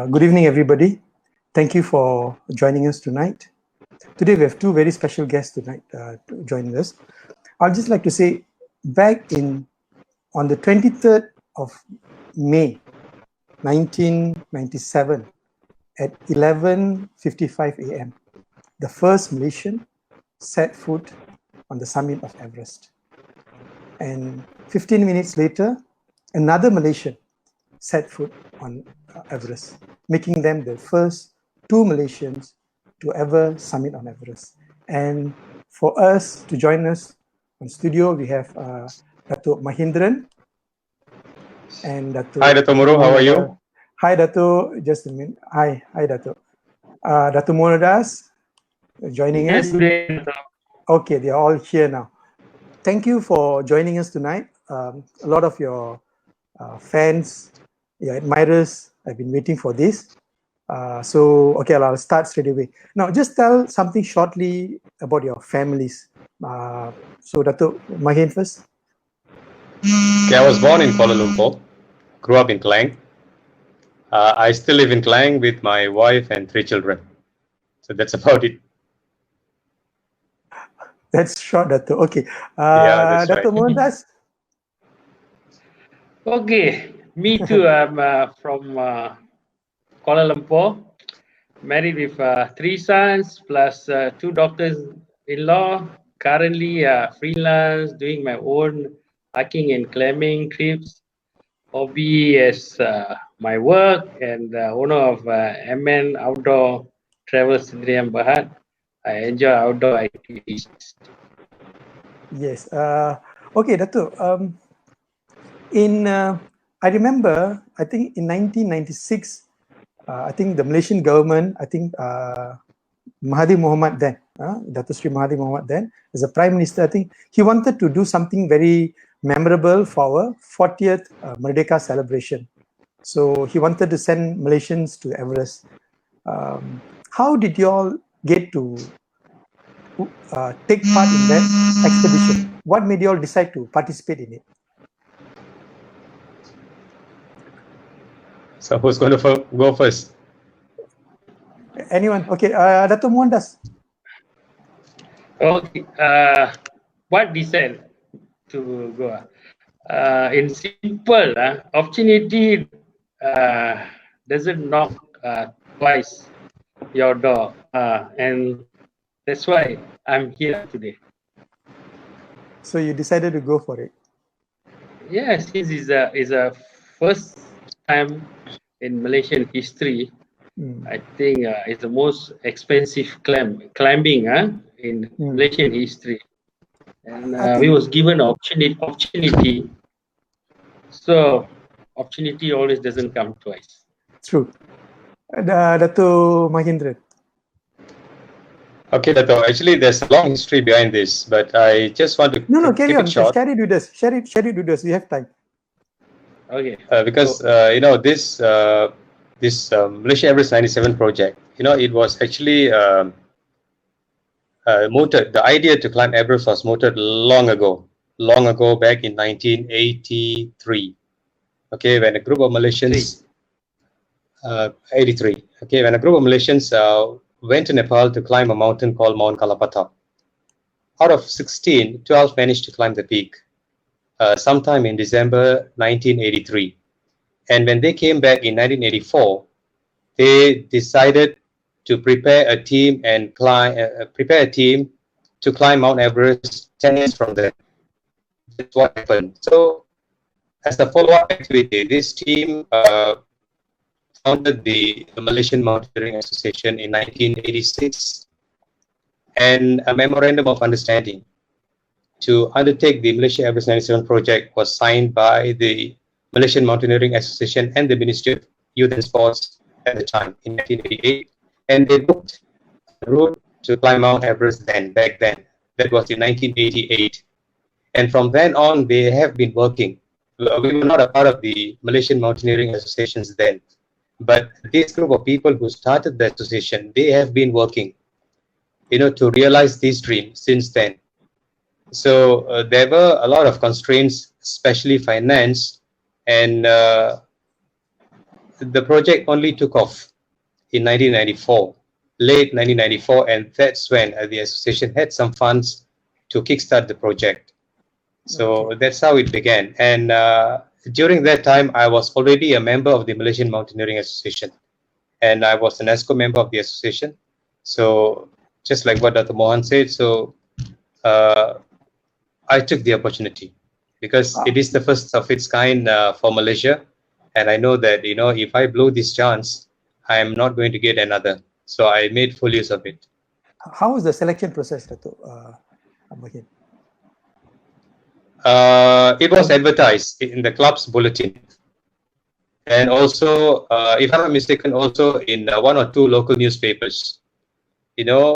Good evening, everybody. Thank you for joining us tonight. Today, we have two very special guests tonight joining us. I'd just like to say, on the 23rd of May, 1997, at 11:55 a.m., the first Malaysian set foot on the summit of Everest. And 15 minutes later, another Malaysian set foot on Everest, making them the first two Malaysians to ever summit on Everest. And for us to join us on studio, we have Datuk Magendran and Datuk. Hi, Datuk Muru. How are you? Hi, Datuk. Just a minute. Hi, Datuk. Datuk N.Mohanadas joining us. Okay, they are all here now. Thank you for joining us tonight. A lot of your fans, your admirers have been waiting for this. Okay, I'll start straight away. Now, just tell something shortly about your families. So, Datuk Magen first. Okay, I was born in Kuala Lumpur, grew up in Klang. I still live in Klang with my wife and 3 children. So that's about it. That's short, Datuk. Okay. Yeah, that's Datuk right. N.Mohanadas. Okay, me too. I'm from Kuala Lumpur, married with 3 sons plus 2 daughters-in-law. Currently freelance, doing my own hiking and climbing trips. Hobby is my work, and owner of MN Outdoor Travels Sdn Bhd. I enjoy outdoor activities. Yes. Okay, Datuk. I remember, I think in 1996, I think the Malaysian government, I think Mahathir Mohamad then, Datuk Sri Mahathir Mohamad then, as a Prime Minister, I think he wanted to do something very memorable for our 40th Merdeka celebration. So he wanted to send Malaysians to Everest. How did you all get to take part in that expedition? What made you all decide to participate in it? So who's going to go first? Anyone? Okay, Datuk N.Mohanadas. Okay, what decided to go? In simple, opportunity doesn't knock twice your door, and that's why I'm here today. So you decided to go for it? Yes, this is a first time in Malaysian history. I think it's the most expensive climbing in Malaysian history, and we was given opportunity. So opportunity always doesn't come twice. True. Datuk Magendran. Okay, Dato. Actually, there's a long history behind this, but I just want to carry keep on. it short. Share it with us. Share it with us. We have time. Okay. Because you know, this Malaysia Everest 97 project, you know, it was actually mooted. The idea to climb Everest was mooted long ago back in 1983. Okay, when a group of Malaysians 83. Okay, when a group of Malaysians went to Nepal to climb a mountain called Mount Kalapata. Out of 16, 12 managed to climb the peak sometime in December 1983. And when they came back in 1984, they decided to prepare a team and to climb Mount Everest 10 years from there. That's what happened. So, as a follow-up activity, this team founded the Malaysian Mountaineering Association in 1986, and a memorandum of understanding to undertake the Malaysia Everest 97 project was signed by the Malaysian Mountaineering Association and the Ministry of Youth and Sports at the time in 1988, and they booked a route to climb Mount Everest back then. That was in 1988, and from then on they have been working. We were not a part of the Malaysian Mountaineering Associations then, but this group of people who started the association, they have been working, you know, to realize this dream since then. So there were a lot of constraints, especially finance, and the project only took off in 1994, late 1994, and that's when the association had some funds to kickstart the project. So that's how it began. And during that time, I was already a member of the Malaysian Mountaineering Association, and I was an ESCO member of the association. So just like what Dr. Mohan said, so I took the opportunity because it is the first of its kind for Malaysia. And I know that, you know, if I blow this chance, I am not going to get another. So I made full use of it. How was the selection process, Dato' Magen? It was advertised in the club's bulletin. And also, if I'm not mistaken, also in one or two local newspapers, you know,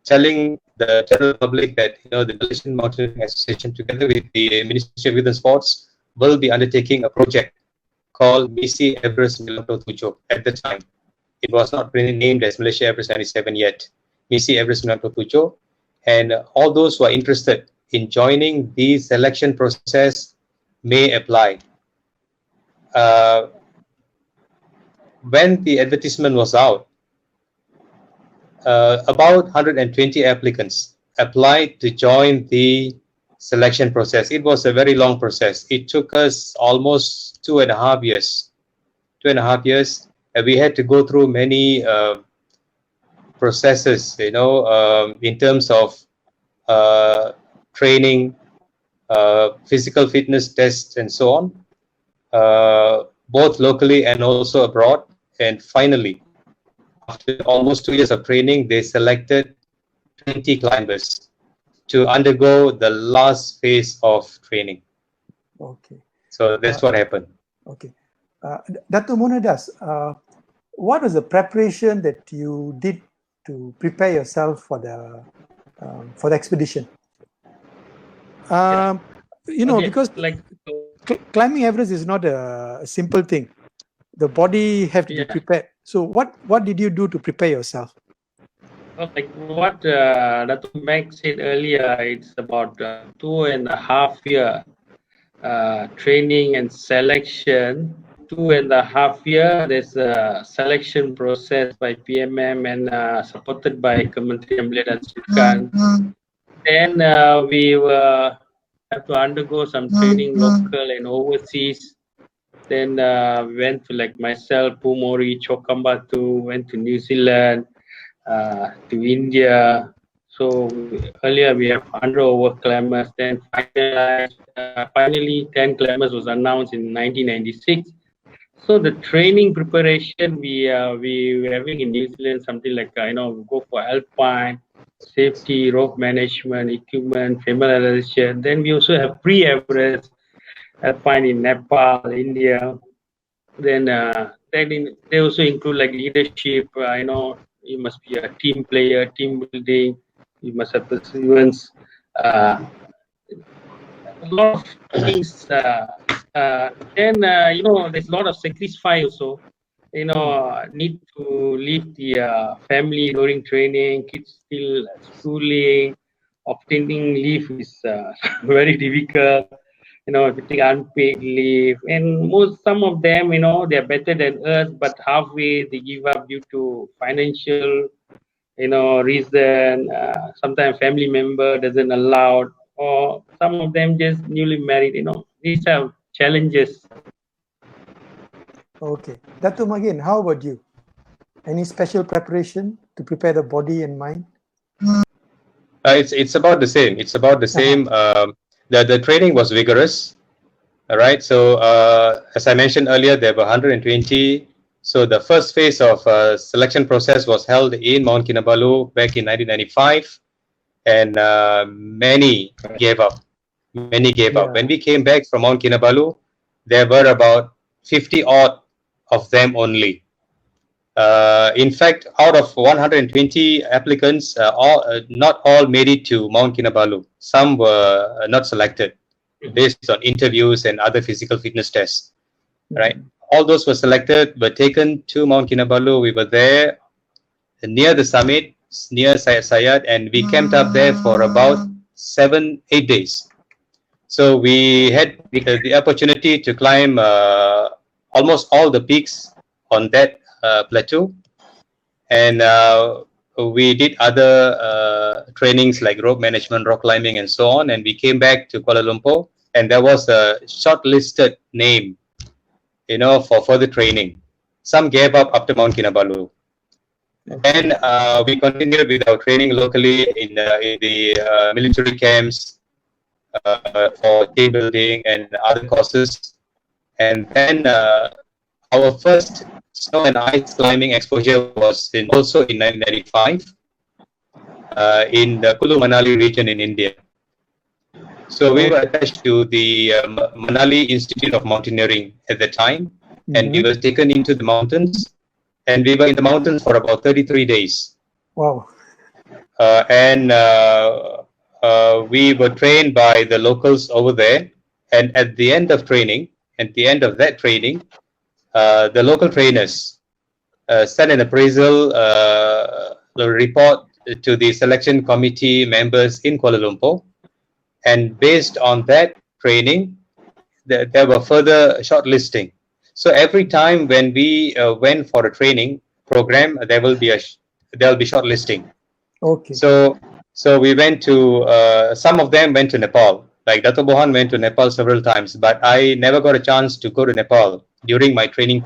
telling the general public that, you know, the Malaysian Mountaineering Association, together with the Ministry of Youth and Sports, will be undertaking a project called Misi Everest 97 at the time. It was not really named as Malaysia Everest 97 yet. Misi Everest 97. And all those who are interested in joining the selection process may apply. When the advertisement was out, about 120 applicants applied to join the selection process. It was a very long process. It took us almost 2.5 years. 2.5 years. And we had to go through many processes, you know, in terms of training, physical fitness tests, and so on, both locally and also abroad. And finally, after almost 2 years of training, they selected 20 climbers to undergo the last phase of training. Okay. So that's what happened. Okay. Datuk N.Mohanadas, what was the preparation that you did to prepare yourself for the expedition? You know, because like climbing Everest is not a simple thing. The body have to be prepared. So what did you do to prepare yourself? like what Datuk Meg said earlier, it's about 2.5 year training and selection. 2.5 year, there's a selection process by PMM and supported by Kementerian Belia dan Sukan. Then we have to undergo some training local and overseas. Then went to, like myself, Pumori, Chokambatu, went to New Zealand, to India. So earlier we have 100 over climbers. Then finally 10 climbers was announced in 1996. So the training preparation we were having in New Zealand, something like you know, go for alpine, safety, rope management, equipment, familiarization. Then we also have pre-Everest, alpine in Nepal, India. Then they also include like leadership. You know, you must be a team player, team building. You must have perseverance. A lot of things. Then you know, there's a lot of sacrifice also. You know, need to leave the family during training. Kids still schooling. Obtaining leave is very difficult. You know, if you take unpaid leave, and some of them, you know, they're better than us, but halfway they give up due to financial, you know, reason. Sometimes family member doesn't allow, or some of them just newly married. You know, these are challenges. Okay, Datuk Magen, how about you? Any special preparation to prepare the body and mind? It's about the same. It's about the same. The training was vigorous. All right. So as I mentioned earlier, there were 120. So the first phase of selection process was held in Mount Kinabalu back in 1995, and many gave up. Many gave up. When we came back from Mount Kinabalu, there were about 50 odd of them only. In fact, out of 120 applicants, not all made it to Mount Kinabalu. Some were not selected based on interviews and other physical fitness tests. Right? All those were selected, were taken to Mount Kinabalu. We were there near the summit, near Sayat, and we camped up there for about 7-8 days. So we had the opportunity to climb almost all the peaks on that plateau, and we did other trainings like rope management, rock climbing, and so on. And we came back to Kuala Lumpur, and there was a shortlisted name, for further training. Some gave up after Mount Kinabalu. Then we continued with our training locally in the military camps for team building and other courses. And then our first snow and ice climbing exposure was also in 1995 in the Kulu Manali region in India. So we were attached to the Manali Institute of Mountaineering at the time, and we were taken into the mountains, and we were in the mountains for about 33 days. Wow. And we were trained by the locals over there, and at the end of that training, the local trainers sent an appraisal report to the selection committee members in Kuala Lumpur, and based on that training, there were further shortlisting. So every time when we went for a training program, there will be shortlisting. Okay. So we went to some of them went to Nepal. Like Datuk Mohan went to Nepal several times, but I never got a chance to go to Nepal during my training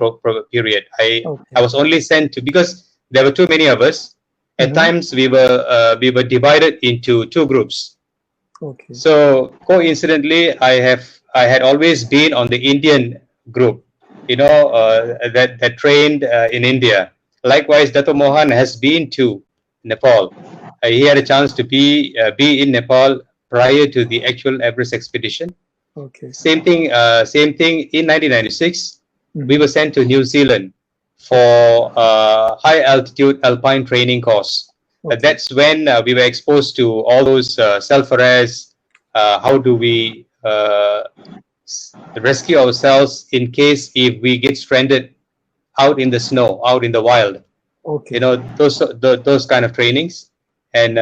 period. I was only sent to, because there were too many of us. At times we were divided into two groups. Okay. So coincidentally, I had always been on the Indian group, that trained in India. Likewise, Datuk Mohan has been to Nepal. He had a chance to be in Nepal prior to the actual Everest expedition. Okay. Same thing in 1996. We were sent to New Zealand for high altitude alpine training course. That's when we were exposed to all those self-arrests. How do we rescue ourselves in case if we get stranded out in the snow, out in the wild? Okay. Those kind of trainings. And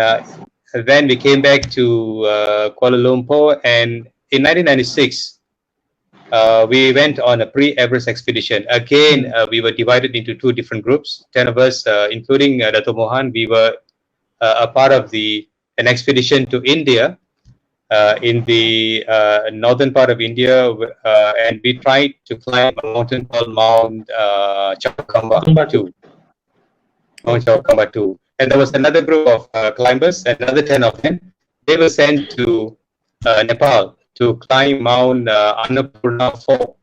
then we came back to Kuala Lumpur, and in 1996 we went on a pre-Everest expedition. Again, we were divided into two different groups, 10 of us, including Datuk Mohan. We were a part of an expedition to India, in the northern part of India, and we tried to climb a mountain called Mount Chakamba 2. Mount Chakamba 2. And there was another group of climbers, another 10 of them. They were sent to Nepal to climb Mount Annapurna 4.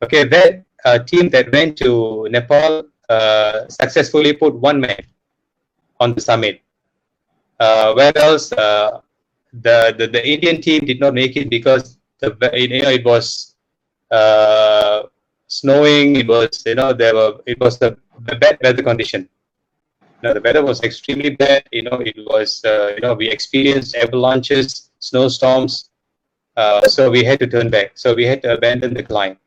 Okay, that team that went to Nepal successfully put one man on the summit. Whereas the Indian team did not make it because it was snowing. It was it was the bad weather condition. The weather was extremely bad. It was we experienced avalanches, snowstorms. So we had to turn back. So we had to abandon the climb.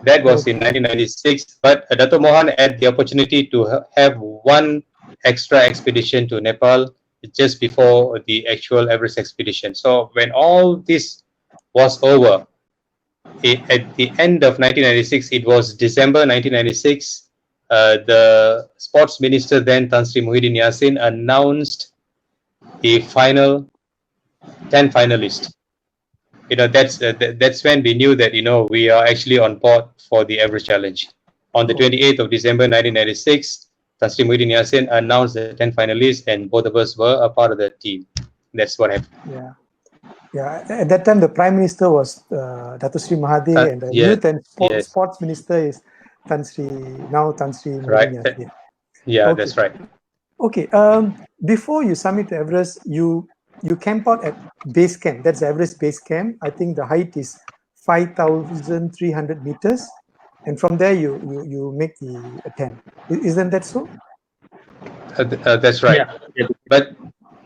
That was in 1996. But Datuk Mohan had the opportunity to have one extra expedition to Nepal just before the actual Everest expedition. So when all this was over, at the end of 1996, it was December 1996, the sports minister then, Tan Sri Muhyiddin Yassin, announced the final 10 finalists. That's when we knew that we are actually on board for the Everest Challenge. On the 28th of December 1996, Tan Sri Muhyiddin Yassin announced the 10 finalists, and both of us were a part of that team. That's what happened. Yeah. At that time, the Prime Minister was Datuk Sri Mahathir, and the Youth and Sports Minister is Tan Sri Muhyiddin Yassin. Yeah, okay. That's right. Okay. Before you summit to Everest, you camp out at base camp. That's Everest base camp. I think the height is 5,300 meters, and from there you make the attempt. Isn't that so? That's right. Yeah. But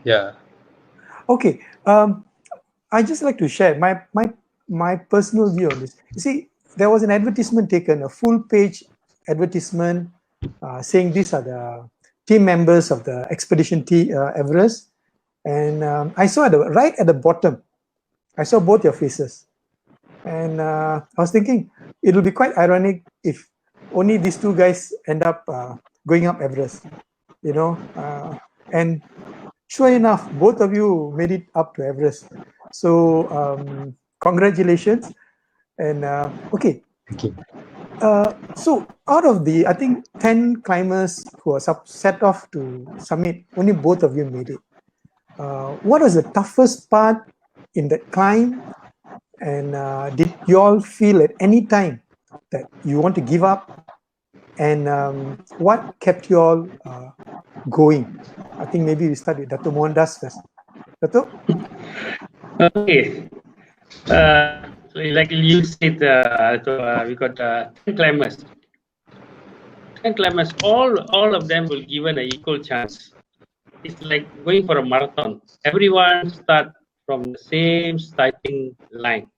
yeah. Okay. I just like to share my personal view on this. You see, there was an advertisement taken, a full-page advertisement, saying these are the team members of the expedition Everest, and I saw right at the bottom, I saw both your faces. And I was thinking it will be quite ironic if only these two guys end up going up Everest, you know. And sure enough, both of you made it up to Everest. So congratulations. And okay, Thank you. so out of the, I think, 10 climbers who are set off to summit, only both of you made it. What was the toughest part in that climb? And did you all feel at any time that you want to give up? And what kept you all going? I think maybe we start with Datuk N.Mohanadas first. Datuk? Okay. Like you said, we got 10 climbers. 10 climbers, all of them will given an equal chance. It's like going for a marathon. Everyone start from the same starting line,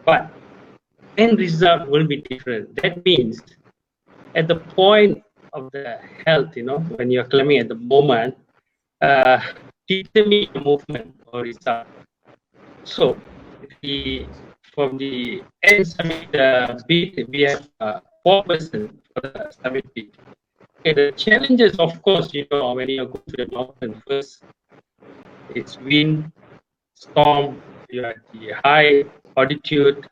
but end result will be different. That means at the point of the health, when you're climbing at the moment, determine the movement or result. So from the end summit bit, we have 4 persons for the summit bit. Okay, the challenges, of course, when you go to the mountain first, it's wind, storm, you are at the high altitude,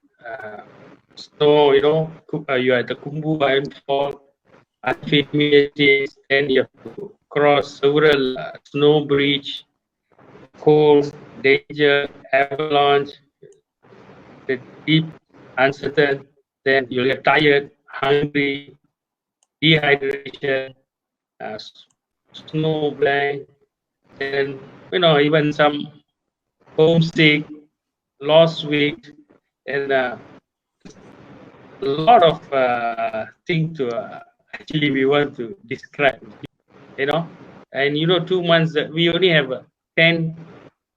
snow, you are at the Kumbu Iron Fall, unfit humidity, then you have to cross several snow bridge, cold, danger, avalanche, the deep, uncertain, then you'll get tired, hungry, dehydration, snow blind, and even some homesick, lost weight, and a lot of things to actually we want to describe, and 2 months that we only have 10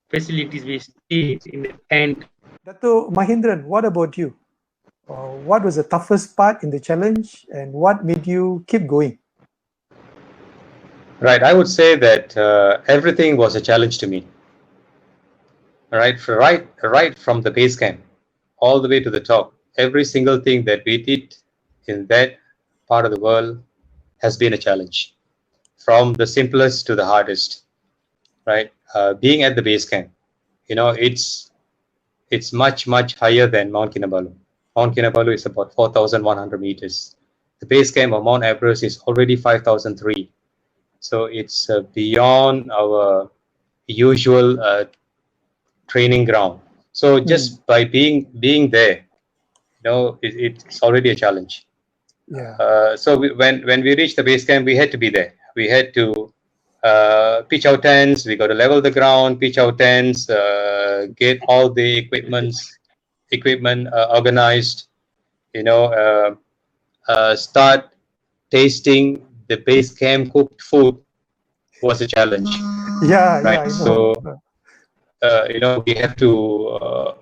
facilities we stay in the tent. Datuk Magendran, what about you? What was the toughest part in the challenge and what made you keep going? Right, I would say that everything was a challenge to me. Right from the base camp all the way to the top. Every single thing that we did in that part of the world has been a challenge, from the simplest to the hardest. Right, being at the base camp, it's much higher than Mount Kinabalu. Mount Kinabalu is about 4,100 meters. The base camp of Mount Everest is already 5,003. So it's beyond our usual training ground. So just by being there, it's already a challenge. Yeah. So when we reached the base camp, we had to be there. We had to pitch our tents. We got to level the ground, pitch our tents, get all the equipment organized. Start tasting the base camp cooked food was a challenge. Yeah, right. Yeah, so we have to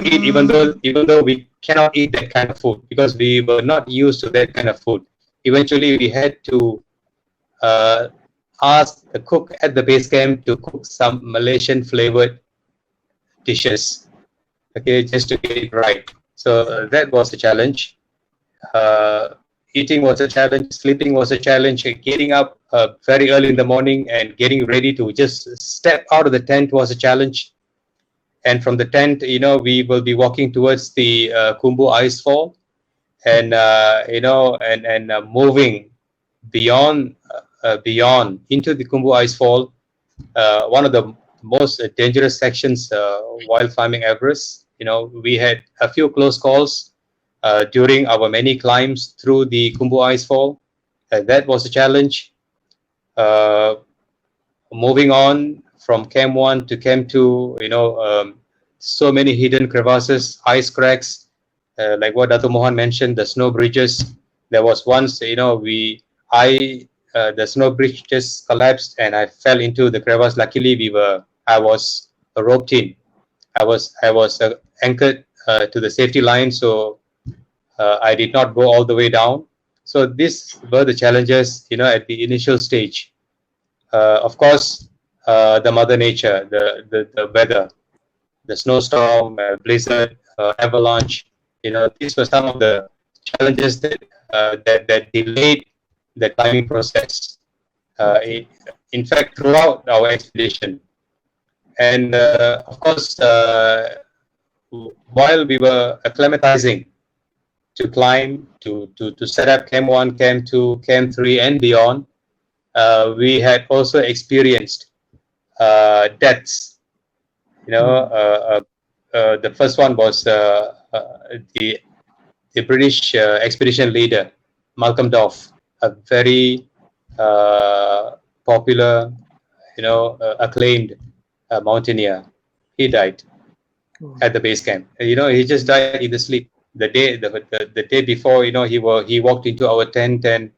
eat, even though we cannot eat that kind of food because we were not used to that kind of food. Eventually, we had to ask the cook at the base camp to cook some Malaysian flavored dishes, okay, just to get it right. So that was a challenge. Eating was a challenge, sleeping was a challenge, getting up very early in the morning and getting ready to just step out of the tent was a challenge. And from the tent, we will be walking towards the Kumbu Icefall, and moving beyond into the Kumbu Icefall, one of the most dangerous sections while climbing Everest. We had a few close calls during our many climbs through the Kumbu Icefall. That was a challenge. Moving on from Camp 1 to Camp 2, so many hidden crevasses, ice cracks, like what Datuk Mohan mentioned, the snow bridges. There was once, the snow bridge just collapsed and I fell into the crevasse. Luckily, I was roped in. I was anchored to the safety line, so I did not go all the way down. So these were the challenges, at the initial stage. Of course, the Mother Nature, the weather, the snowstorm, blizzard, avalanche. These were some of the challenges that delayed the climbing process. In fact, throughout our expedition, and of course, while we were acclimatizing to climb, to set up Camp 1, Camp 2, Camp 3, and beyond, we had also experienced deaths. The first one was the British expedition leader, Malcolm Duff, a very popular, acclaimed mountaineer. He died at the base camp. He just died in the sleep. The day before, he walked into our tent and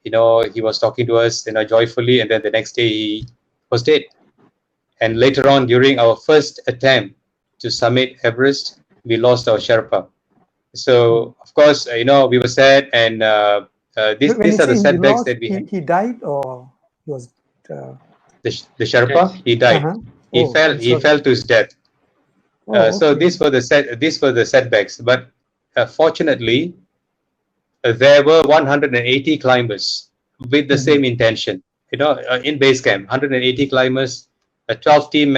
he was talking to us, joyfully, and then the next day he was dead. And later on, during our first attempt to summit Everest, we lost our Sherpa. So of course, we were sad, and these are the setbacks that we had. He died, or he was the Sherpa? He died. He fell to his death. So these were the setbacks. But fortunately, there were 180 climbers with the same intention. In base camp, 180 climbers, 12 team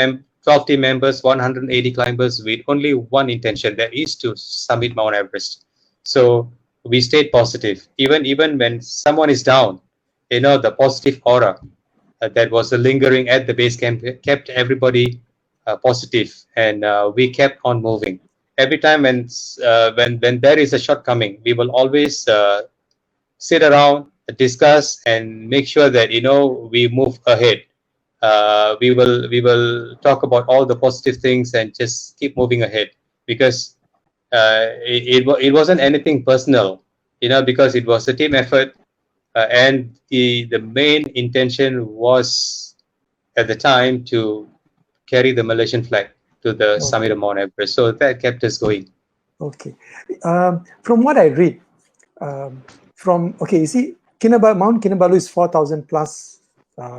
members, 180 climbers with only one intention, that is to summit Mount Everest. So we stayed positive. Even when someone is down, the positive aura that was lingering at the base camp kept everybody positive, and we kept on moving. Every time when there is a shortcoming, we will always sit around, discuss, and make sure that we move ahead. We will talk about all the positive things and just keep moving ahead, because it wasn't anything personal, because it was a team effort, and the main intention was at the time to carry the Malaysian flag to the summit of Mount Everest. So that kept us going. Okay. From what I read, you see, Mount Kinabalu is 4,000 plus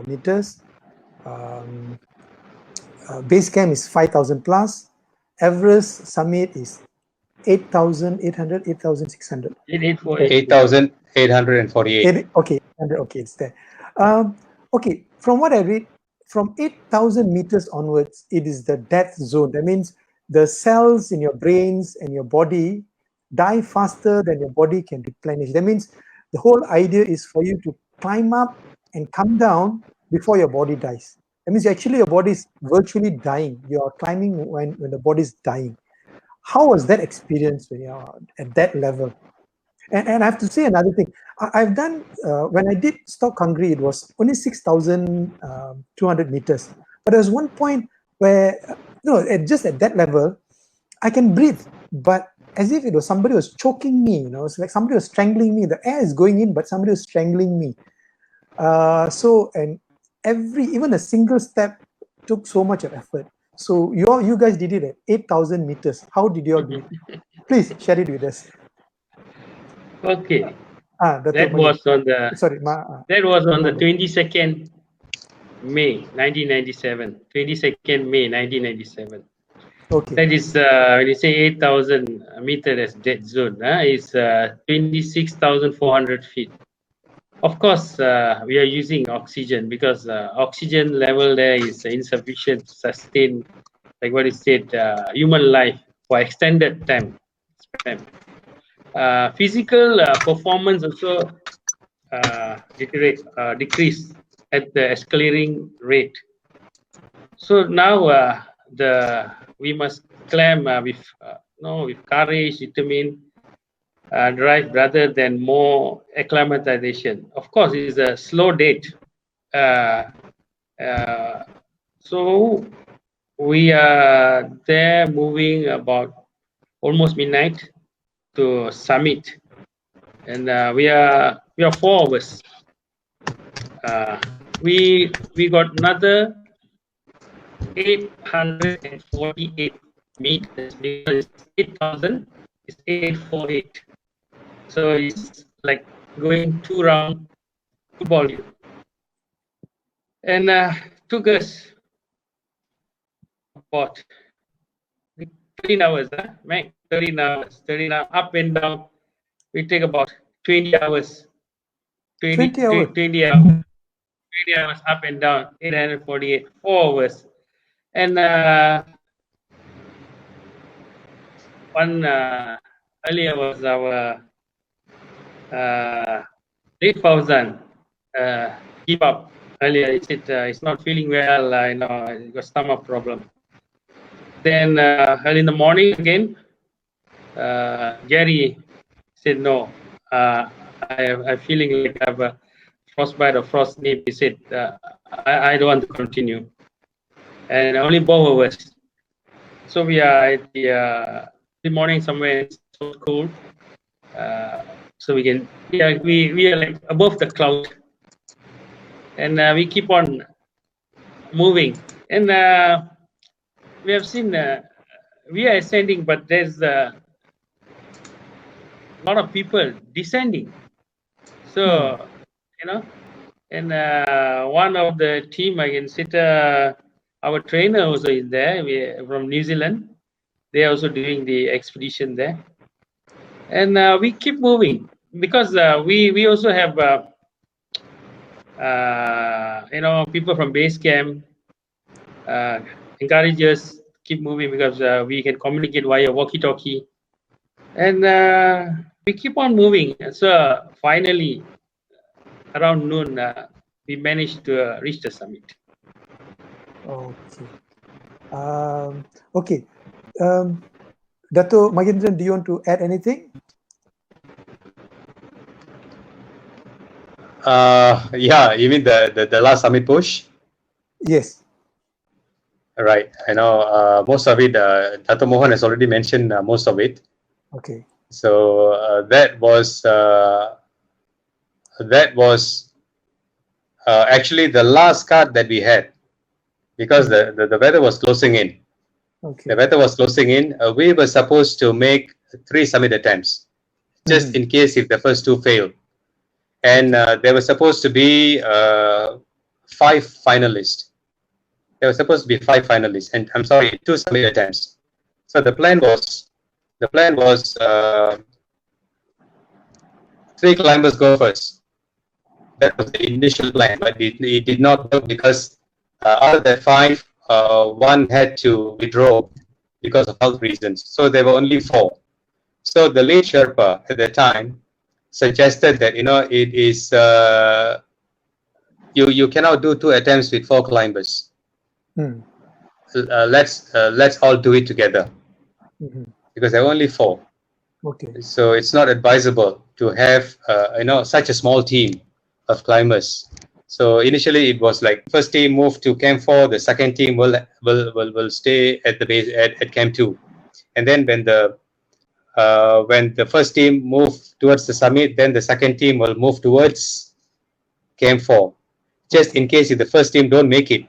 meters. Base camp is 5,000 plus. Everest summit is 8,800, 8,600. 8,848. Okay, it's there. Okay, from what I read, from 8,000 meters onwards, it is the death zone. That means the cells in your brains and your body die faster than your body can replenish. That means the whole idea is for you to climb up and come down before your body dies. That means actually your body is virtually dying. You are climbing when the body is dying. How was that experience when you're at that level? And I have to say another thing. I've done, when I did Stock Hungry, it was only 6,200 meters. But there was one point where, just at that level, I can breathe, but as if it was somebody was choking me, it's like somebody was strangling me. The air is going in, but somebody was strangling me. And even a single step took so much of effort. So you guys did it at 8,000 meters. How did you all do it? Please share it with us. Okay. That was on the 22nd May 1997. 22nd May 1997. Okay. That is when you say 8,000 meters as dead zone, it's 26,400 feet. Of course, we are using oxygen because oxygen level there is insufficient to sustain, like what you said, human life for extended time. Physical performance also decrease at the escalating rate. So now we must climb with courage, determined drive rather than more acclimatization. Of course, it is a slow date. So we are there moving about almost midnight to summit, and we are 4 of us. We got another 848 meters because 8,000 is 848. So it's like going 2 round football. And took us about 13 hours, Meg, 13 hours, 13 hours, up and down. We take about 20 hours. 20 hours. 20 hours. 20 hours up and down, 848, 4 hours. And one earlier was our late Fauzan give up earlier. He said he's not feeling well, he got stomach problem. Then early in the morning again, Gary said, no, I'm feeling like I have a frostbite or frost nip. He said, I don't want to continue. And only both of us. So we are at the morning somewhere, it's so cold. So we can, we are like above the cloud. And we keep on moving. And we have seen, we are ascending, but there's a lot of people descending. So, and one of the team, I can sit, our trainer also is there, from New Zealand. They're also doing the expedition there. And we keep moving because we also have, people from base camp encourage us keep moving because we can communicate via walkie-talkie. And we keep on moving. So finally, around noon, we managed to reach the summit. Okay. Datuk Magendran, do you want to add anything? Yeah, you mean the last summit push? Yes. Right. I know most of it. Datuk Mohan has already mentioned most of it. Okay. So that was actually the last card that we had, because the weather was closing in. Okay. The weather was closing in. We were supposed to make 3 summit attempts, just in case if the first 2 fail. And there were supposed to be 5 finalists. There were supposed to be 5 finalists, and I'm sorry, 2 summit attempts. So the plan was 3 climbers go first. That was the initial plan, but it did not work because out of that 5, 1 had to withdraw because of health reasons. So there were only 4. So the lead Sherpa at the time suggested that it is you cannot do 2 attempts with 4 climbers. Let's all do it together, because there are only 4. Okay. So it's not advisable to have such a small team of climbers. So initially it was like first team moved to camp 4, the second team will stay at the base at camp 2, and then when the first team moved towards the summit, then the second team will move towards camp 4, just in case if the first team don't make it.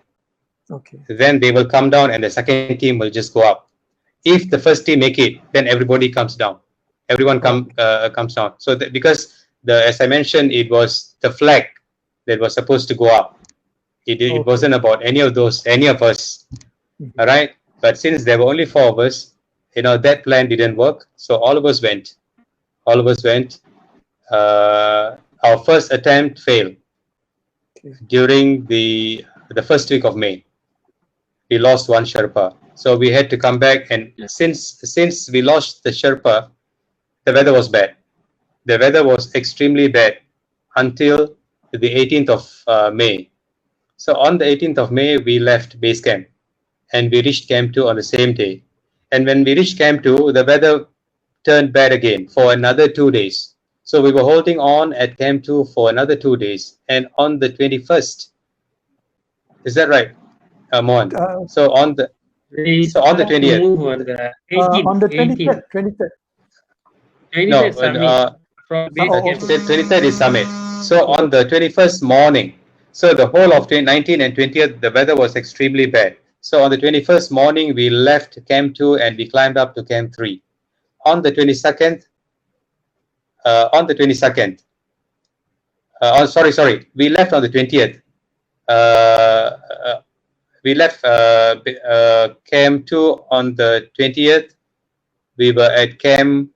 Okay. Then they will come down and the second team will just go up. If the first team make it, then everybody comes down. Everyone comes down. So because as I mentioned, it was the flag that was supposed to go up. It wasn't about any of us. All right. But since there were only 4 of us, that plan didn't work. So all of us went. Our first attempt failed during the first week of May. We lost 1 Sherpa. So we had to come back, and since we lost the Sherpa, the weather was bad. The weather was extremely bad until the 18th of May. So on the 18th of May, we left base camp and we reached camp 2 on the same day. And when we reached camp 2, the weather turned bad again for another 2 days. So we were holding on at camp 2 for another 2 days. And on the 21st, is that right, Mohan? So on the 20th. On the 18th. On the 23rd. 23rd summit. From base camp. 23rd is summit. So on the 21st morning, so the whole of 19th and 20th, the weather was extremely bad. So on the 21st morning, we left camp 2 and we climbed up to camp 3. On the 22nd, we left on the 20th. We left camp 2 on the 20th, we were at Camp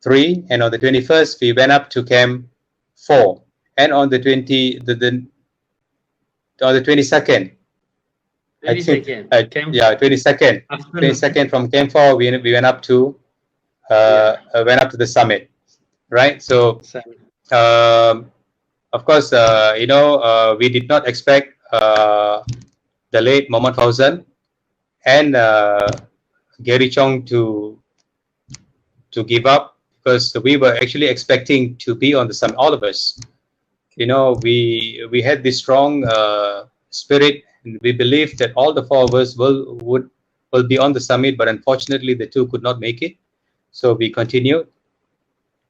3, and on the 21st we went up to Camp 4, and on the 22nd, I think, 22nd from Camp 4 we went up to the summit, right? So of course, we did not expect the late Muhammad Fauzan and Gary Chong to give up, because we were actually expecting to be on the summit, all of us. We had this strong spirit, and we believed that all the four of us will be on the summit, but unfortunately the two could not make it. So we continued,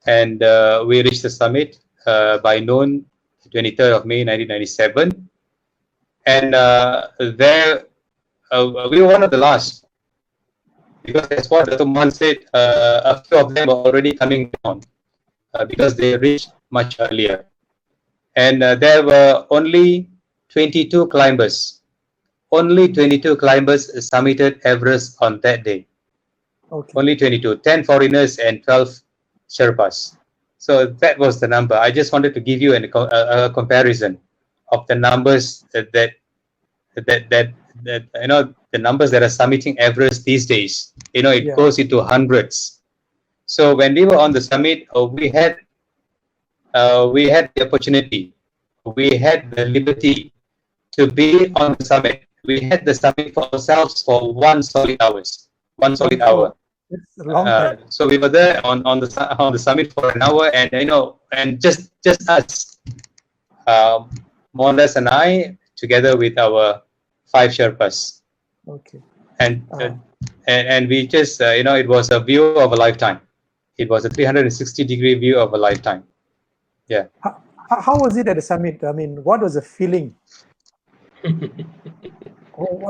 and we reached the summit by noon, 23rd of May 1997. And there we were one of the last, because that's what Datuk Mohan said. A few of them were already coming down because they reached much earlier. And there were only 22 climbers. Only 22 climbers summited Everest on that day. Okay. Only 22, 10 foreigners and 12 Sherpas. So that was the number. I just wanted to give you a comparison of the numbers that the numbers that are summiting Everest these days. It goes into hundreds. So when we were on the summit, we had the opportunity, we had the liberty to be on the summit. We had the summit for ourselves for 1 solid hour. It's a long time. So we were there on the summit for an hour, and and just us, Mohanadas and I, together with our 5 Sherpas. Okay. And we just it was a view of a lifetime. It was a 360-degree view of a lifetime. Yeah. How was it at the summit? I mean, what was the feeling? I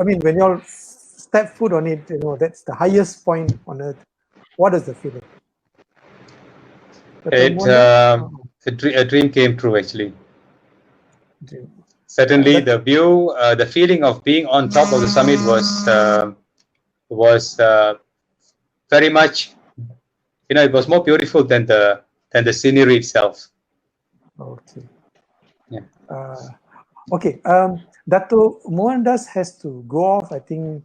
mean, when you all step foot on it, that's the highest point on earth. What is the feeling? A dream came true, actually. Certainly, the view, the feeling of being on top of the summit was very much, it was more beautiful than the scenery itself. Okay. Yeah. Okay. Datuk N.Mohanadas has to go off, I think,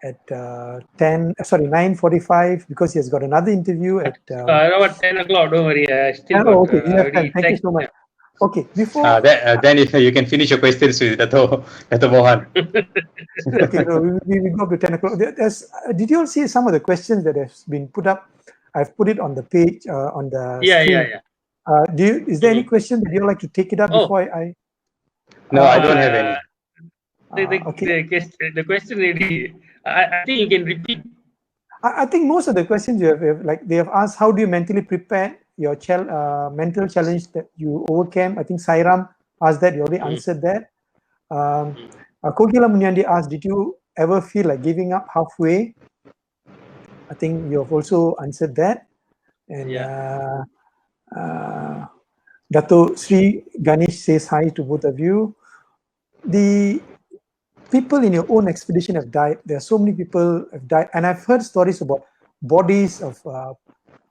at 9:45, because he has got another interview at. About 10 o'clock. Don't worry. Okay. Thank you so much. Okay. Before. Then you can finish your questions with Datuk Mohan. Okay. So we go up to 10 o'clock. Did you all see some of the questions that have been put up? I've put it on the page on the screen. Is there any question that you'd like to take it up before I? No, I don't have any. The question really, I think you can repeat. I think most of the questions you have, like they have asked, how do you mentally prepare your mental challenge that you overcame? I think Sairam asked that. You already answered that. Kogila Munyandi asked, did you ever feel like giving up halfway? I think you have also answered that. And Dato Sri Ganesh says hi to both of you. The people in your own expedition have died. There are so many people have died, and I've heard stories about bodies of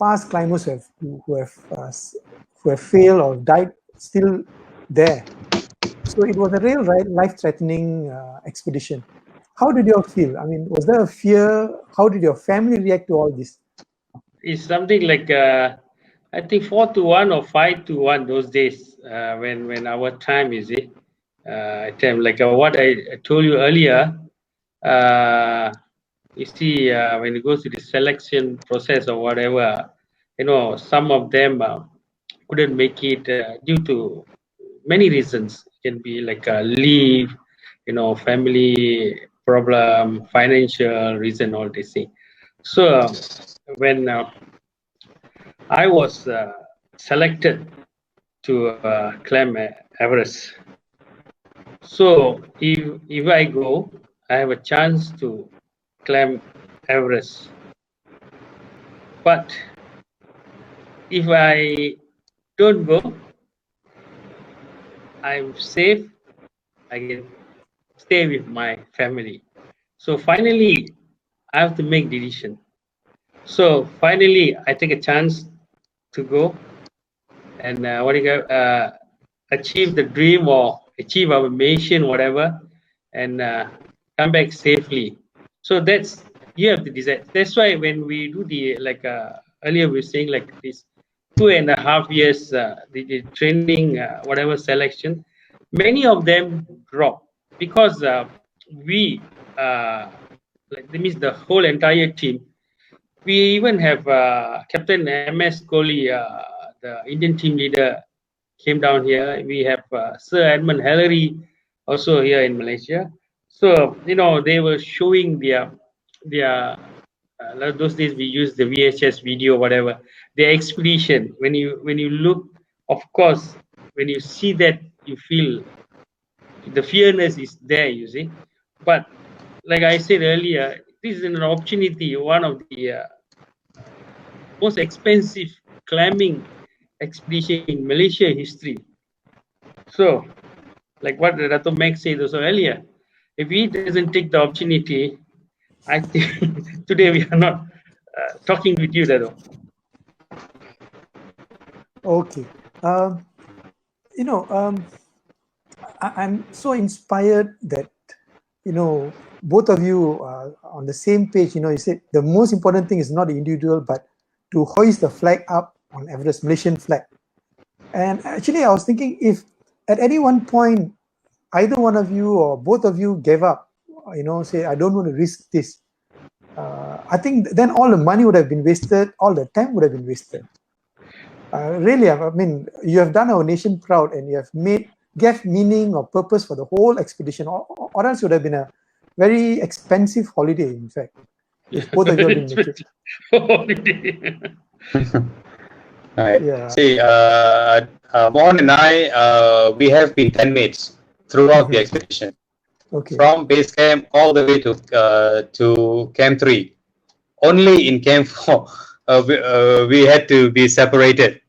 past climbers who have failed or died still there. So it was a real life-threatening expedition. How did you all feel? I mean, was there a fear? How did your family react to all this? It's something like I think 4-1 or 5-1 those days when our time is it. Like what I told you earlier, you see, when it goes to the selection process or whatever, some of them couldn't make it due to many reasons. It can be like leave, family problem, financial reason, all these things. So when I was selected to climb Everest. So if I go, I have a chance to climb Everest. But if I don't go, I'm safe. I can stay with my family. So finally, I have to make decision. So finally, I take a chance to go and achieve the dream or achieve our mission, whatever, and come back safely. So that's you have to decide. That's why when we do the earlier we were saying like this 2.5 years the training whatever selection, many of them drop because we like that means the whole entire team. We even have Captain M.S. Kohli, the Indian team leader, came down here. We have Sir Edmund Hillary also here in Malaysia. So they were showing their those days we used the VHS video, whatever. Their expedition. When you look, of course, when you see that, you feel the fearness is there. You see, but like I said earlier, this is an opportunity. One of the most expensive climbing expedition in Malaysia history. So, like what Dato' Meg said also earlier, if he doesn't take the opportunity, I think today we are not talking with you, Dato'. Okay. I'm so inspired that, both of you are on the same page. You said the most important thing is not the individual, but to hoist the flag up on Everest, Malaysian flag. And actually, I was thinking if at any one point, either one of you or both of you gave up, say, I don't want to risk this, I think then all the money would have been wasted, all the time would have been wasted. Really, I mean, you have done our nation proud and you have gave meaning or purpose for the whole expedition, or else it would have been a very expensive holiday, in fact, if both of you didn't make it. Holiday. Right. Yeah. See, Mohan and I, we have been 10 mates throughout the expedition. Okay. From base camp all the way to camp 3. Only in camp 4, we had to be separated,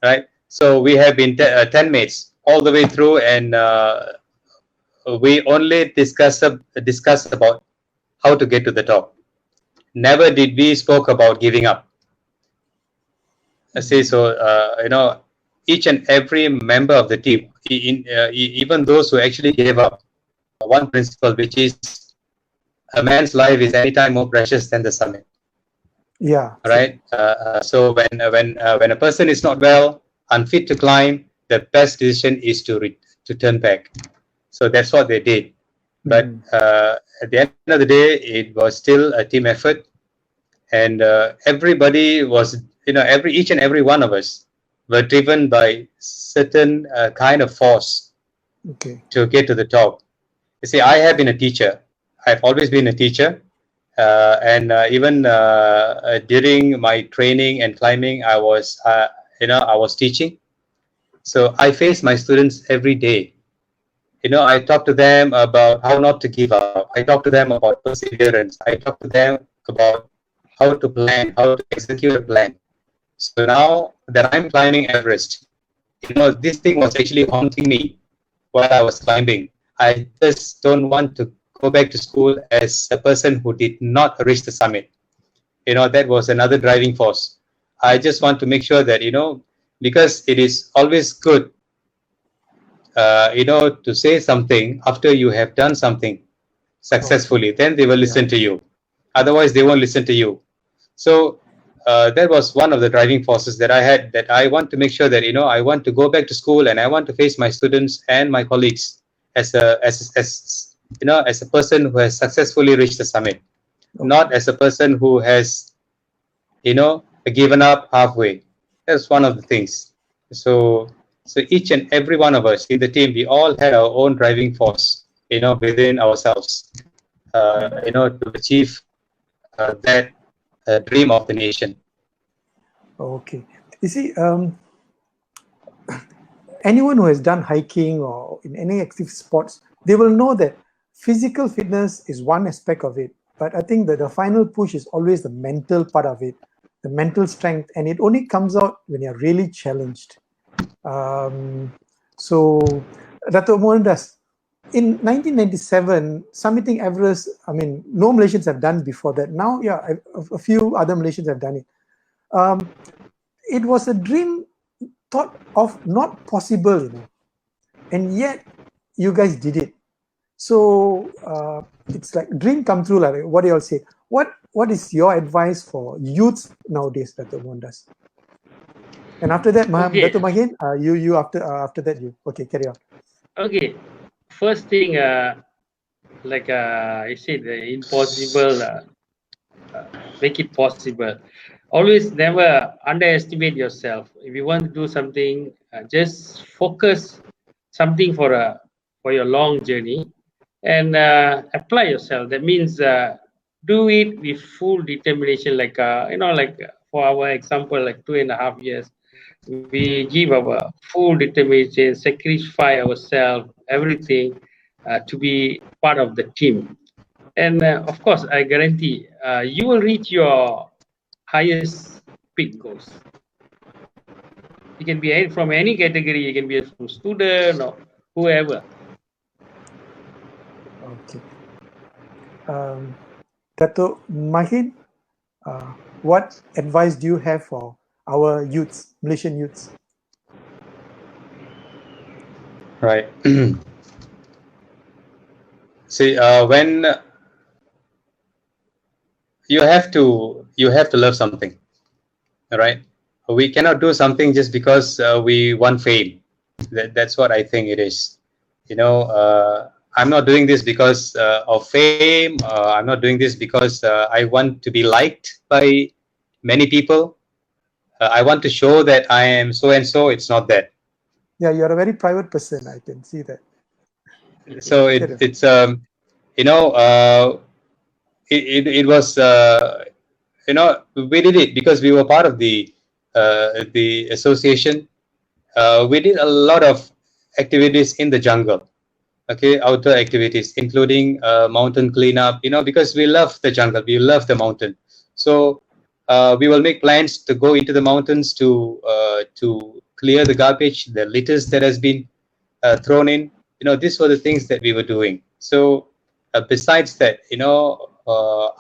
right? So we have been 10 mates all the way through, and we only discuss about how to get to the top. Never did we spoke about giving up. I say so. Each and every member of the team, even those who actually gave up, one principle, which is a man's life is anytime more precious than the summit. Yeah. Right. So when a person is not well, unfit to climb, the best decision is to turn back. So that's what they did. But at the end of the day, it was still a team effort, and everybody was, each and every one of us were driven by certain kind of force to get to the top. You see, I have been a teacher. I've always been a teacher. And even during my training and climbing, I was teaching. So I face my students every day. I talk to them about how not to give up. I talk to them about perseverance. I talk to them about how to plan, how to execute a plan. So now that I'm climbing Everest, this thing was actually haunting me while I was climbing. I just don't want to go back to school as a person who did not reach the summit. That was another driving force. I just want to make sure that, because it is always good, to say something after you have done something successfully, then they will listen to you. Otherwise, they won't listen to you. So that was one of the driving forces that I had, that I want to make sure that, I want to go back to school and I want to face my students and my colleagues as a person who has successfully reached the summit, not as a person who has, given up halfway. That's one of the things. So each and every one of us in the team, we all had our own driving force, within ourselves, to achieve that dream of the nation. Okay. You see, anyone who has done hiking or in any active sports, they will know that physical fitness is one aspect of it. But I think that the final push is always the mental part of it, the mental strength, and it only comes out when you're really challenged. So, Datuk N.Mohanadas, in 1997, summiting Everest, I mean, no Malaysians have done before that. Now, yeah, a few other Malaysians have done it. It was a dream thought of not possible, and yet you guys did it. So it's like dream come true. Like what do you all say? What is your advice for youth nowadays, Datuk Mohanadass? And after that, Okay. Datuk Magen, you after that you okay, carry on. Okay, first thing, like I said, impossible, make it possible. Always never underestimate yourself. If you want to do something, just focus something for your long journey, and apply yourself. That means do it with full determination. Like like for our example, like 2.5 years, we give our full determination, sacrifice ourselves, everything to be part of the team. And of course, I guarantee you will reach your highest peak goals. You can be from any category. You can be from student or whoever. Okay. Datuk Mahin, what advice do you have for our youths, Malaysian youths? Right. See, when you have to love something, right? We cannot do something just because we want fame. That's what I think it is. I'm not doing this because of fame. I'm not doing this because I want to be liked by many people. I want to show that I am so and so. It's not that. Yeah, you're a very private person. I can see that. So it was we did it because we were part of the association. We did a lot of activities in the jungle. Okay, outdoor activities, including mountain cleanup. Because we love the jungle, we love the mountain. So we will make plans to go into the mountains to clear the garbage, the litters that has been thrown in. These were the things that we were doing. So besides that,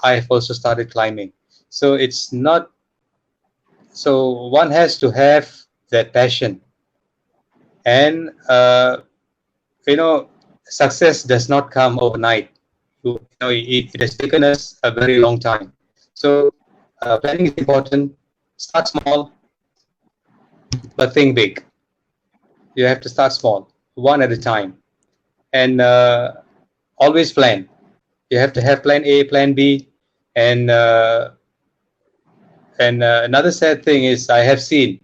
I've also started climbing. So it's not. So one has to have that passion, and success does not come overnight. It has taken us a very long time. So planning is important. Start small, but think big. You have to start small, one at a time, and always plan. You have to have plan A, plan B, and another sad thing is I have seen,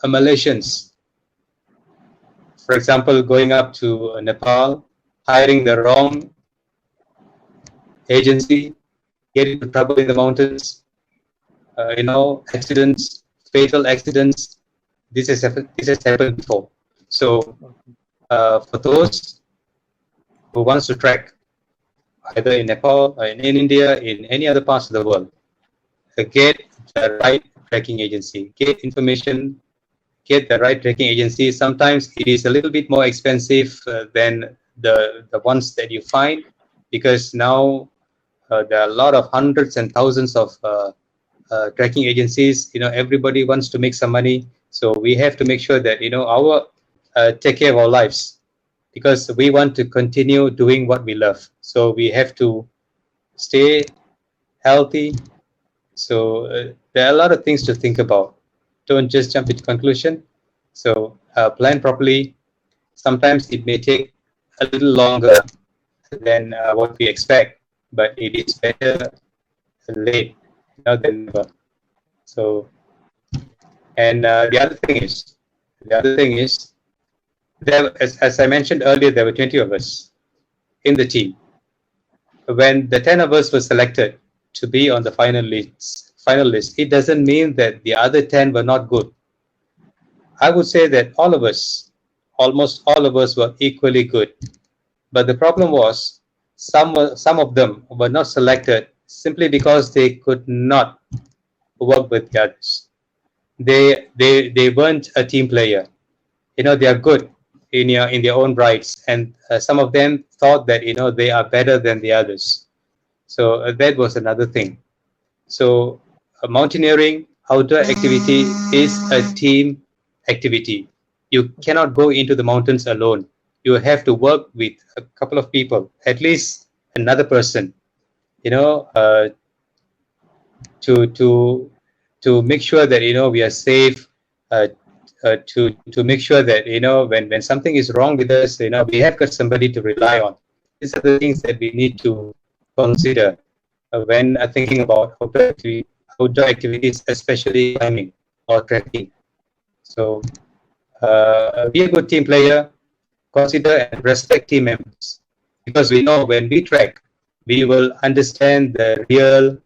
Malaysians, for example, going up to Nepal, hiring the wrong agency, get into trouble in the mountains, accidents, fatal accidents. This has happened before. So for those who wants to trek, either in Nepal or in India, in any other parts of the world, get the right trekking agency, get information, get the right trekking agency. Sometimes it is a little bit more expensive than the ones that you find, because now there are a lot of hundreds and thousands of trekking agencies. Everybody wants to make some money, so we have to make sure that our take care of our lives, because we want to continue doing what we love. So we have to stay healthy. So there are a lot of things to think about. Don't just jump into conclusion. So plan properly. Sometimes it may take a little longer than what we expect, but it is better late than never. So, and the other thing is, there, as I mentioned earlier, there were 20 of us in the team. When the 10 of us were selected to be on the final list, it doesn't mean that the other 10 were not good. I would say that all of us, almost all of us, were equally good. But the problem was some of them were not selected simply because they could not work with the others. They weren't a team player. They are good, in their own rights, and some of them thought that they are better than the others. So that was another thing. So mountaineering outdoor activity is a team activity. You cannot go into the mountains alone. You have to work with a couple of people, at least another person, you know, uh, to to to make sure that we are safe. To make sure that when something is wrong with us, we have got somebody to rely on. These are the things that we need to consider when thinking about outdoor activities, especially climbing or trekking. So be a good team player. Consider and respect team members, because we know when we trek, we will understand the real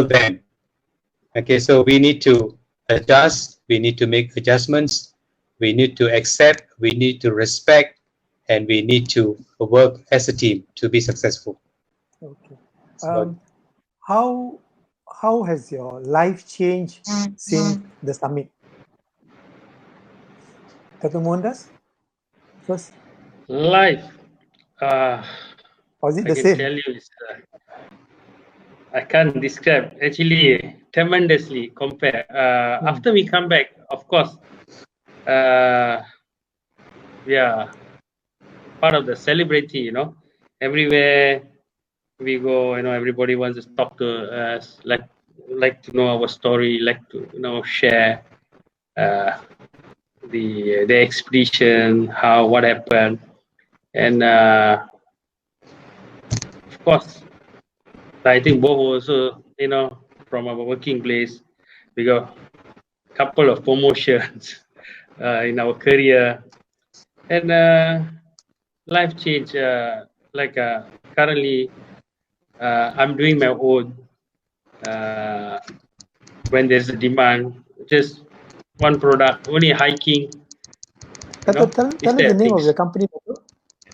them. Okay, so we need to adjust, we need to make adjustments, we need to accept, we need to respect, and we need to work as a team to be successful. Okay. How has your life changed since the summit? Datuk N.Mohanadas first? Life. Or is it I the can same? tell you, I can't describe. Actually, tremendously compare. After we come back, of course, we are part of the celebrity. Everywhere we go, everybody wants to talk to us, like to know our story, like to share the expedition, what happened, and of course, I think both also from our working place, we got a couple of promotions in our career, and life change. Currently, I'm doing my own. When there's a demand, just one product, only hiking. Datuk, tell us the name of your company, Datuk.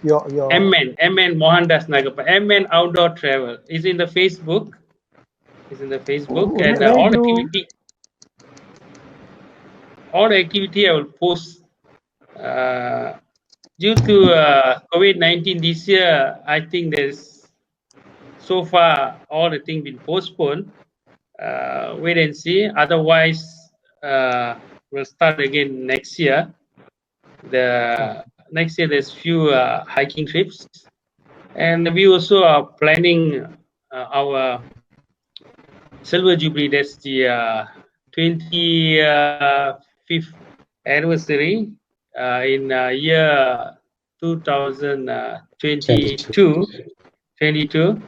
Your M.Mohanadass Nagapa. M.N Outdoor Travel is in the Facebook. And all the activity I will post. Due to COVID-19 this year, I think there's so far all the things been postponed. Wait and see. Otherwise, we'll start again next year. Next year there's few hiking trips, and we also are planning our Silver Jubilee. That's the 25th anniversary in year 2022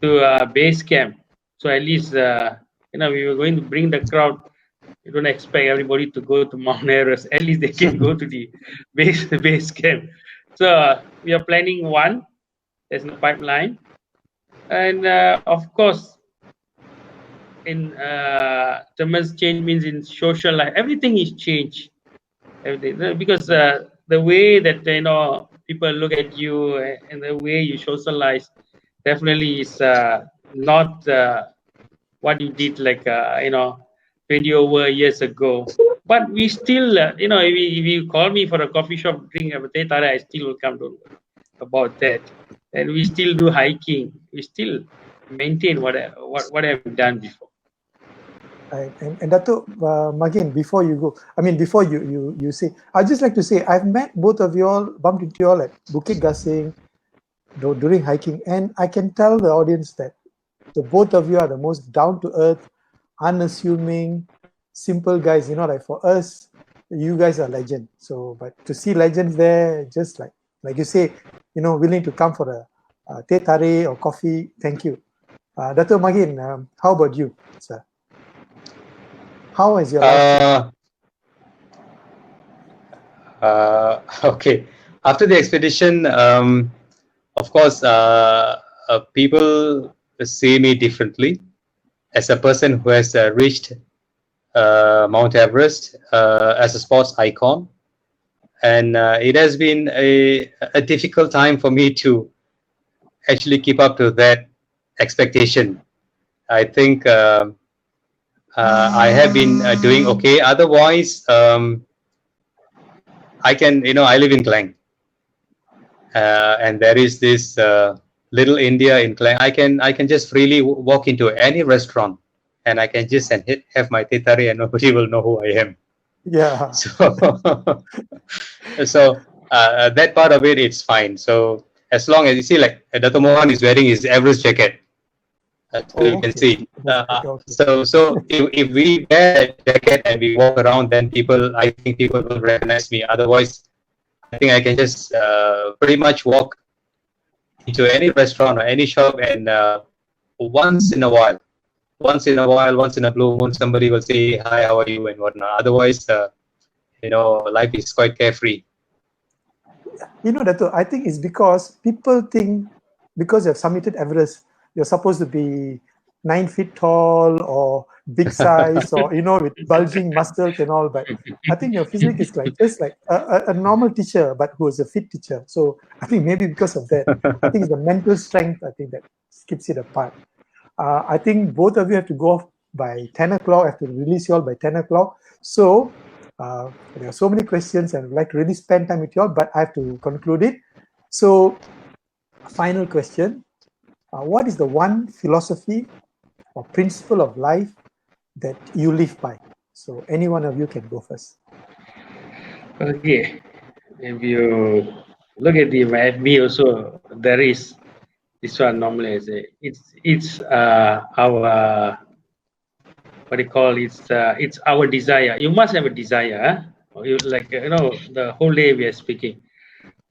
to base camp. So at least we were going to bring the crowd. You don't expect everybody to go to Mount Everest. At least they can go to the base camp. So we are planning one. There's no pipeline, and of course, in tremendous change means in social life, everything is changed. Everything, because the way that people look at you and the way you socialize definitely is not what you did 20 over years ago. But we still, if you call me for a coffee shop, drink a teh tarik, I still will come. Don't worry about that. And we still do hiking. We still maintain what I've done before. And Datuk Magin, before you go, before you say, I'd just like to say, I've met both of you all, bumped into you all at Bukit Gasing during hiking, and I can tell the audience that the both of you are the most down-to-earth, unassuming, simple guys. Like for us, you guys are legends. So, but to see legends there, just like you say, willing to come for a teh tarik or coffee, thank you. Datuk Magin, how about you, sir? How is your life? Okay. After the expedition, of course, people see me differently as a person who has reached Mount Everest as a sports icon. And it has been a difficult time for me to actually keep up to that expectation. I think I have been doing okay. Otherwise, I can, I live in Klang, and there is this little India in Klang. I can just freely walk into any restaurant, and I can just have my teh tarik, and nobody will know who I am. Yeah. So that part of it's fine. So as long as you see, like Datuk Mohan is wearing his Everest jacket, so you can see. So if we wear that jacket and we walk around, then I think people will recognize me. Otherwise, I think I can just pretty much walk into any restaurant or any shop, and once in a while, once in a blue moon, somebody will say, "Hi, how are you?" and whatnot. Otherwise, life is quite carefree. Dato', I think it's because people think because you've submitted Everest, you're supposed to be 9 feet tall or big size or, with bulging muscles and all. But I think your physique is just like a normal teacher, but who is a fit teacher. So I think maybe because of that, I think it's the mental strength, I think, that keeps it apart. I think both of you have to go off by 10 o'clock, I have to release you all by 10 o'clock. So there are so many questions and I'd like to really spend time with you all, but I have to conclude it. So, final question. What is the one philosophy or principle of life that you live by? So, any one of you can go first. Okay. If you look at me also, there is this one normally I say it's our what do you call it's our desire. You must have a desire. You the whole day we are speaking.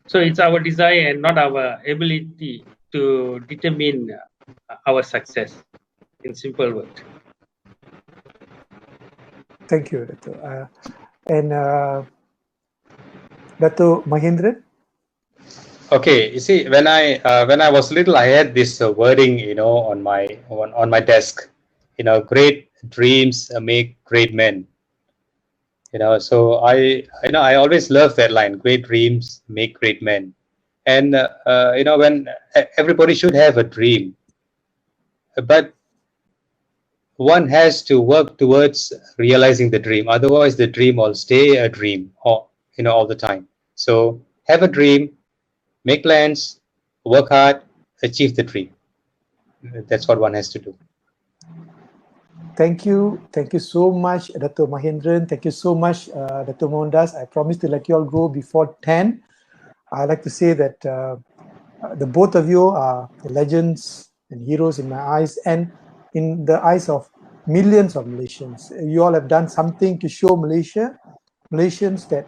So it's our desire and not our ability to determine our success. In simple words. Thank you, Dato'. And Dato' Magendran? Okay, you see, when I was little, I had this wording, on my desk. Great dreams make great men. So I always love that line. Great dreams make great men. And when everybody should have a dream, but one has to work towards realizing the dream. Otherwise, the dream will stay a dream, all the time. So have a dream, make plans, work hard, achieve the dream. That's what one has to do. Thank you so much, Dato' Magendran. Thank you so much, Dato' N.Mohanadas. I promise to let you all go before 10. I'd like to say that the both of you are legends and heroes in my eyes and in the eyes of millions of Malaysians. You all have done something to show Malaysians that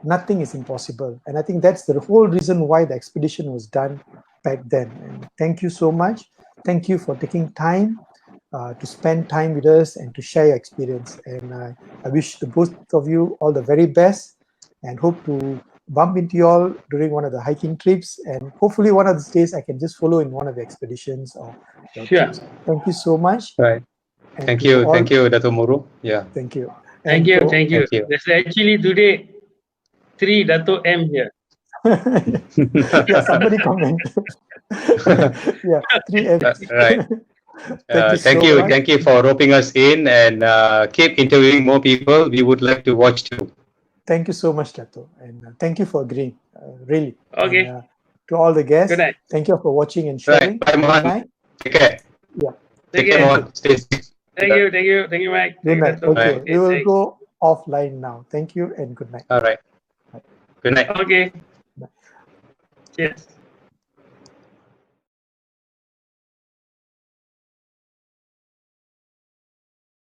nothing is impossible. And I think that's the whole reason why the expedition was done back then. And thank you so much. Thank you for taking time to spend time with us and to share your experience. And I wish the both of you all the very best and hope to bump into you all during one of the hiking trips. And hopefully one of these days I can just follow in one of the expeditions or trips. Thank you so much. Right. And thank you, Dato' Muru. Yeah. Thank you. Thank you. There's actually today 3 Dato' M here. Yeah, somebody comment. Yeah, 3 M's. Right. Thank you for roping us in and keep interviewing more people. We would like to watch too. Thank you so much, Dato', and thank you for agreeing. Really. Okay. And, to all the guests, good night. Thank you for watching and sharing. Right. Bye, Mohan. Good night. Take care. Yeah. Take care, Mohan. Stay safe. Thank you, Mike. Good night. Okay, Right. we will go offline now. Thank you and good night. All right. Good night. Okay. Cheers.